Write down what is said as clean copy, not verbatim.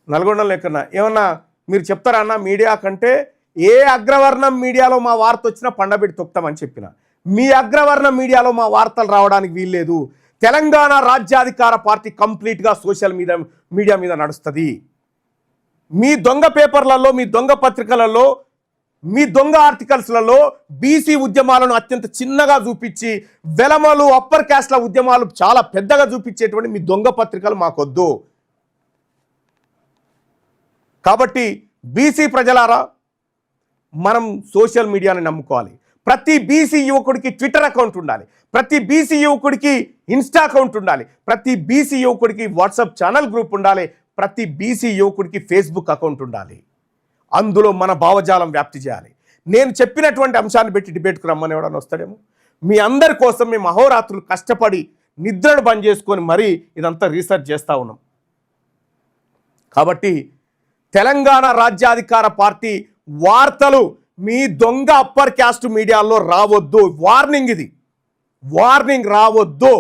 నల్గొండలో ఎక్కడన్నా ఏమన్నా మీరు చెప్తారా అన్న? మీడియా కంటే ఏ అగ్రవర్ణం మీడియాలో మా వార్త వచ్చినా పండబెట్టి తొక్తామని చెప్పిన. మీ అగ్రవర్ణం మీడియాలో మా వార్తలు రావడానికి వీల్లేదు. తెలంగాణ రాజ్యాధికార పార్టీ కంప్లీట్గా సోషల్ మీడియా మీద నడుస్తుంది. మీ దొంగ పేపర్లలో, మీ దొంగ పత్రికలలో, మీ దొంగ ఆర్టికల్స్లలో బీసీ ఉద్యమాలను అత్యంత చిన్నగా చూపించి వెలమలు అప్పర్ క్యాస్ట్ల ఉద్యమాలు చాలా పెద్దగా చూపించేటువంటి మీ దొంగ పత్రికలు మాకొద్దు. కాబట్టి బీసీ ప్రజలారా, మనం సోషల్ మీడియాని నమ్ముకోవాలి. ప్రతి బీసీ యువకుడికి ట్విట్టర్ అకౌంట్ ఉండాలి, ప్రతి బీసీ యువకుడికి ఇన్స్టా అకౌంట్ ఉండాలి, ప్రతి బీసీ యువకుడికి వాట్సాప్ ఛానల్ గ్రూప్ ఉండాలి, ప్రతి బీసీ యువకుడికి ఫేస్బుక్ అకౌంట్ ఉండాలి. అందులో మన భావజాలం వ్యాప్తి చేయాలి. నేను చెప్పినటువంటి అంశాన్ని పెట్టి డిబేట్కు రమ్మని ఎవడన్నా వస్తాడేమో. మీ అందరి కోసం మేము అహోరాత్రులు కష్టపడి నిద్రను బంద్ చేసుకొని మరీ ఇదంతా రీసెర్చ్ చేస్తూ ఉన్నాం. కాబట్టి తెలంగాణ రాజ్యాధికార పార్టీ వార్తలు మీ దొంగ అప్పర్ క్యాస్ట్ మీడియాలో రావద్దు. వార్నింగ్, ఇది వార్నింగ్, రావద్దు.